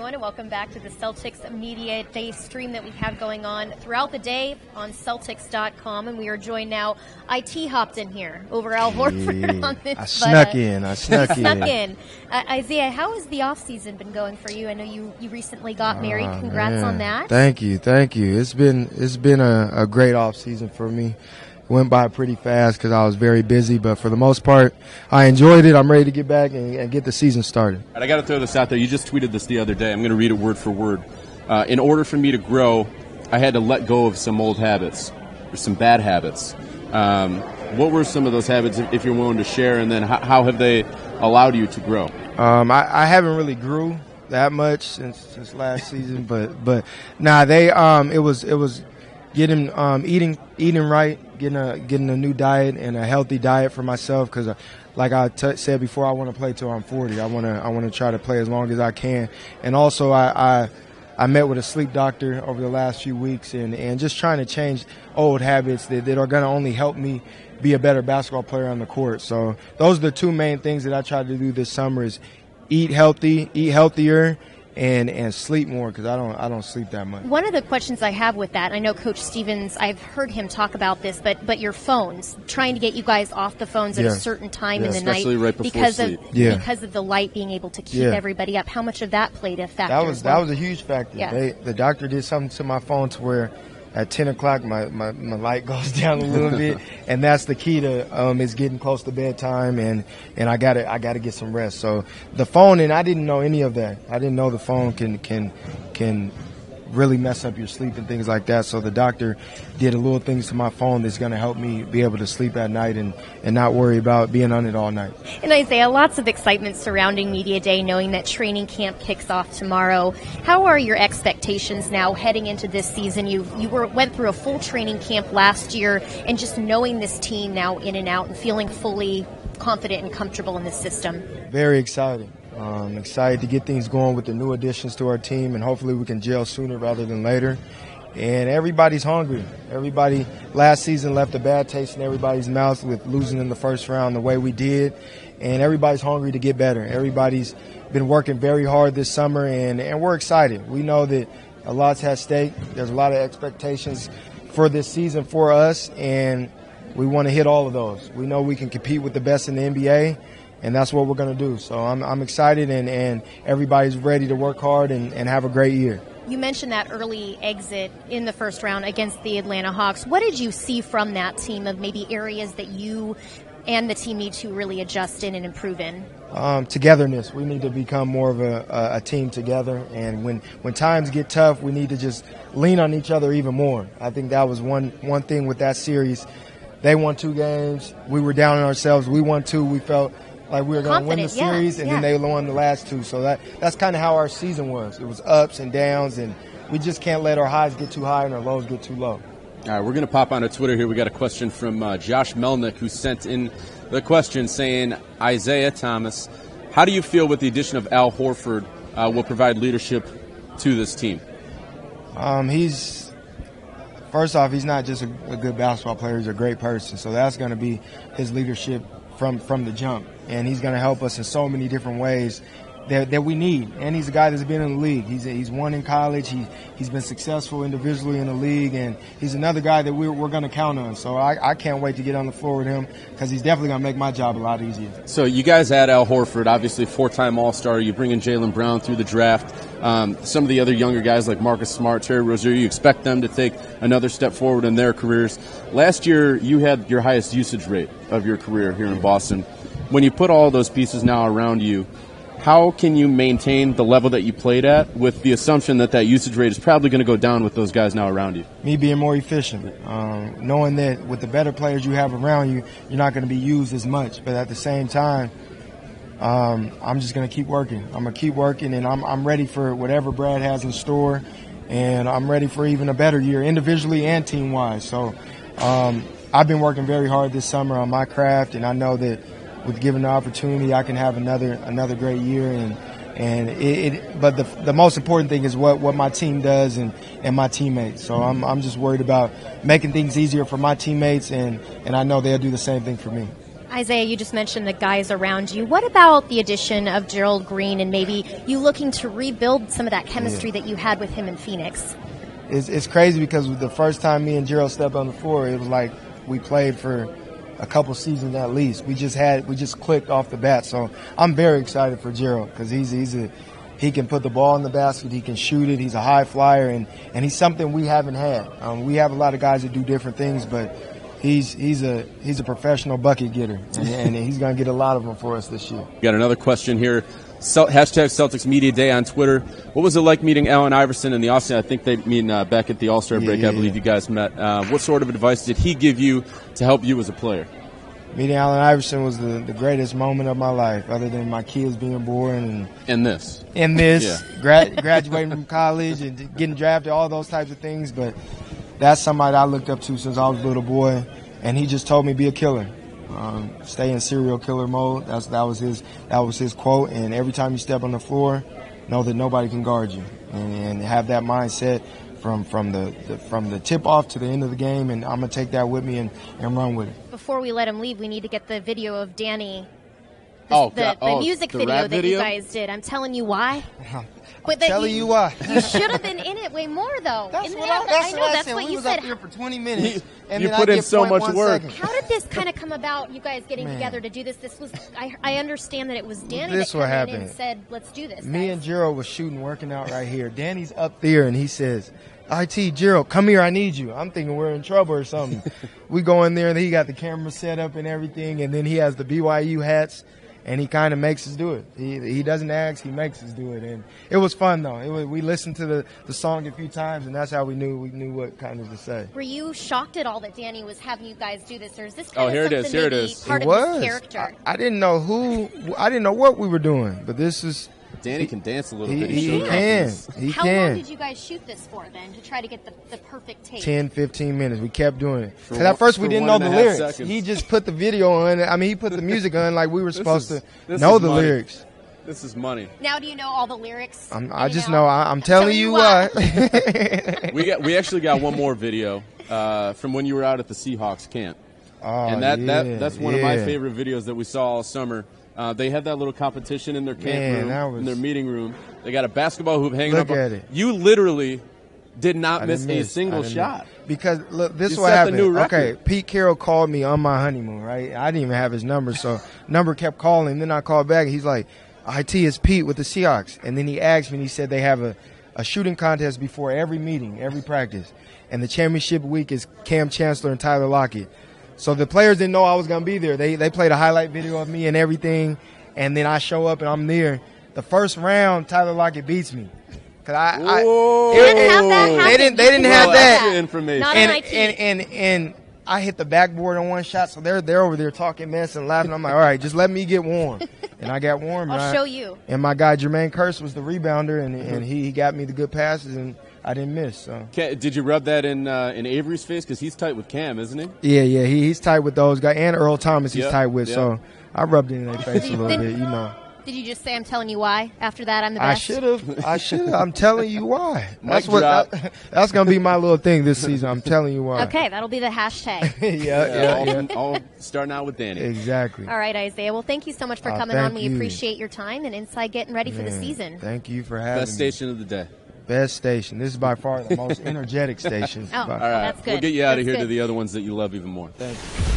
everyone, and welcome back to the Celtics Media Day stream that we have going on throughout the day on Celtics.com. And we are joined now. IT hopped in here over Al Horford on this. I snuck in. Isaiah, how has the offseason been going for you? I know you recently got married. Congrats on that. Thank you. It's been a great offseason for me. Went by pretty fast because I was very busy, but for the most part, I enjoyed it. I'm ready to get back and get the season started. I got to throw this out there. You just tweeted this the other day. I'm going to read it word for word. In order for me to grow, I had to let go of some old habits, or some bad habits. What were some of those habits, if you're willing to share, and then how have they allowed you to grow? I haven't really grew that much since last season, but it was getting eating right. Getting a new diet and a healthy diet for myself because, like I said before, I want to play till I'm 40. I want to try to play as long as I can. And also, I met with a sleep doctor over the last few weeks and just trying to change old habits that are going to only help me be a better basketball player on the court. So those are the two main things that I tried to do this summer: is eat healthy, eat healthier, and sleep more because I don't sleep that much. One of the questions I have with that, I know Coach Stevens, I've heard him talk about this, but your phones, trying to get you guys off the phones at a certain time in the night, especially right before sleep. Because of the light being able to keep everybody up. How much of that played a factor? That was a huge factor. Yeah. The doctor did something to my phone to where at 10 o'clock my light goes down a little bit, and that's the key to is getting close to bedtime, and I gotta get some rest. So the phone, and I didn't know any of that. I didn't know the phone can really mess up your sleep and things like that. So the doctor did a little things to my phone that's going to help me be able to sleep at night and not worry about being on it all night. And Isaiah, lots of excitement surrounding Media Day, knowing that training camp kicks off tomorrow. How are your expectations now heading into this season? You went through a full training camp last year, and just knowing this team now in and out and feeling fully confident and comfortable in the system. Very excited. Excited to get things going with the new additions to our team, and hopefully we can gel sooner rather than later. And everybody's hungry. Everybody last season left a bad taste in everybody's mouth with losing in the first round the way we did, and everybody's hungry to get better. Everybody's been working very hard this summer, and we're excited. We know that a lot's at stake. There's a lot of expectations for this season for us, and we want to hit all of those. We know we can compete with the best in the NBA, and that's what we're going to do. So I'm excited, and everybody's ready to work hard and have a great year. You mentioned that early exit in the first round against the Atlanta Hawks. What did you see from that team of maybe areas that you and the team need to really adjust in and improve in? Togetherness. We need to become more of a team together, and when times get tough, we need to just lean on each other even more. I think that was one thing with that series. They won 2 games. We were down on ourselves. We won 2. We felt like we were going to win the series, and then they won the last 2. So that's kind of how our season was. It was ups and downs, and we just can't let our highs get too high and our lows get too low. All right, we're going to pop onto Twitter here. We got a question from Josh Melnick, who sent in the question saying, Isaiah Thomas, how do you feel with the addition of Al Horford will provide leadership to this team? First off, he's not just a good basketball player. He's a great person. So that's going to be his leadership from the jump. And he's going to help us in so many different ways that we need. And he's a guy that's been in the league. He's won in college. He's been successful individually in the league. And he's another guy that we're going to count on. So I can't wait to get on the floor with him because he's definitely going to make my job a lot easier. So you guys had Al Horford, obviously 4-time All-Star. You bring in Jaylen Brown through the draft. Some of the other younger guys like Marcus Smart, Terry Rozier, you expect them to take another step forward in their careers. Last year, you had your highest usage rate of your career here in Boston. When you put all those pieces now around you, how can you maintain the level that you played at with the assumption that usage rate is probably going to go down with those guys now around you? Me being more efficient, knowing that with the better players you have around you, you're not going to be used as much. But at the same time, I'm just going to keep working. I'm going to keep working, and I'm ready for whatever Brad has in store, and I'm ready for even a better year individually and team-wise. So I've been working very hard this summer on my craft, and I know that with given the opportunity, I can have another great year. But the most important thing is what my team does and my teammates. So I'm just worried about making things easier for my teammates, and I know they'll do the same thing for me. Isaiah, you just mentioned the guys around you. What about the addition of Gerald Green and maybe you looking to rebuild some of that chemistry that you had with him in Phoenix? It's crazy because the first time me and Gerald stepped on the floor, it was like we played for a couple seasons at least. We just clicked off the bat. So I'm very excited for Gerald because he can put the ball in the basket, he can shoot it, he's a high flyer, and he's something we haven't had. We have a lot of guys that do different things, but he's a professional bucket getter, and he's going to get a lot of them for us this year. Got another question here. Hashtag Celtics Media Day on Twitter. What was it like meeting Allen Iverson in the offseason? I think they mean back at the All-Star break. I believe you guys met. What sort of advice did he give you to help you as a player? Meeting Allen Iverson was the greatest moment of my life, other than my kids being born and this. Graduating from college and getting drafted, all those types of things. But that's somebody I looked up to since I was a little boy, and he just told me be a killer, stay in serial killer mode. That was his quote. And every time you step on the floor, know that nobody can guard you, and have that mindset from the tip off to the end of the game. And I'm gonna take that with me and run with it. Before we let him leave, we need to get the video of Danny. The music video that you guys did. I'm telling you why. You why. You should have been in it way more, though. That's what I said. What we you was said. up here for 20 minutes. And you then put I in get so much 0.1 work. second. How did this kind of come about, you guys getting together to do this? This was I understand that it was Danny This that what came in happened. and said, let's do this. Me guys. and Gerald was shooting, working out right here. Danny's up there, and he says, IT, Gerald, come here, I need you. I'm thinking we're in trouble or something. We go in there, and he got the camera set up and everything, and then he has the BYU hats, and he kind of makes us do it. He doesn't ask, he makes us do it. And it was fun, though. We listened to the song a few times, and that's how we knew what kind of to say. Were you shocked at all that Danny was having you guys do this, or is this Oh, kind here of it is, something here it maybe is. part It of was. his character? I didn't know what we were doing, but this is. Danny can dance a little bit. He showed can. us. He How can. long did you guys shoot this for, then, to try to get the perfect take? 10, 15 minutes. We kept doing it. For Because at first we for didn't know the 1.5 lyrics. seconds. He just put the video on. I mean, he put the music on like we were supposed to this know is the money. lyrics. This is money. Now do you know all the lyrics? I just know. I'm telling you why. We actually got one more video from when you were out at the Seahawks camp. And that's one of my favorite videos that we saw all summer. They had that little competition in their camp room, in their meeting room. They got a basketball hoop hanging up. Look at it. You literally did not miss a single shot. Because, look, this is You what set the happened. new record. Okay, Pete Carroll called me on my honeymoon, right? I didn't even have his number, so number kept calling. Then I called back. He's like, IT, it's Pete with the Seahawks. And then he asked me, and he said they have a shooting contest before every meeting, every practice. And the championship week is Cam Chancellor and Tyler Lockett. So the players didn't know I was going to be there. They played a highlight video of me and everything, and then I show up and I'm there. The first round, Tyler Lockett beats me. Cause They didn't have that. They didn't have that. Information. Not on IT. And I hit the backboard on one shot, so they're over there talking mess and laughing. I'm like, all right, just let me get warm. And I got warm. I'll show you. And my guy Jermaine Kearse was the rebounder, and he got me the good passes, and I didn't miss. So. Did you rub that in Avery's face? Because he's tight with Cam, isn't he? Yeah, he's tight with those guys. And Earl Thomas he's tight with, yep. So I rubbed it in their face a little bit, you know. Did you just say, I'm telling you why? After that, I'm the best? I should have. I'm telling you why. That's going to be my little thing this season. I'm telling you why. Okay, that'll be the hashtag. Yeah. All starting out with Danny. Exactly. All right, Isaiah. Well, thank you so much for coming on. We appreciate your time and insight getting ready for the season. Thank you for having me. Best station of the day. Best station. This is by far the most energetic station. Oh, All right. that's good. We'll get you out of here to the other ones that you love even more. Thank you.